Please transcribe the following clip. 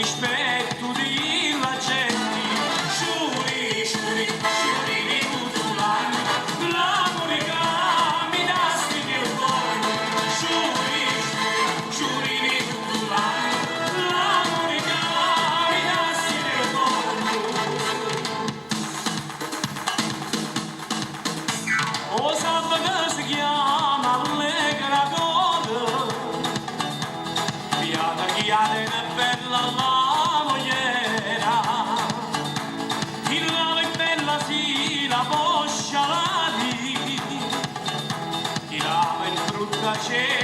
rispetto della gente, giuri, giuri, giuri di tutto l'anno, l'amore che mi dasti nel cuore, giuri, giuri, giuri di tutto l'anno, l'amore che mi dasti nel cuore. O santo che si chiama Allegra Goda, piata chiara e bella la mogliera, il lava è bella sì la poscia la di, chi lava il frutta c'è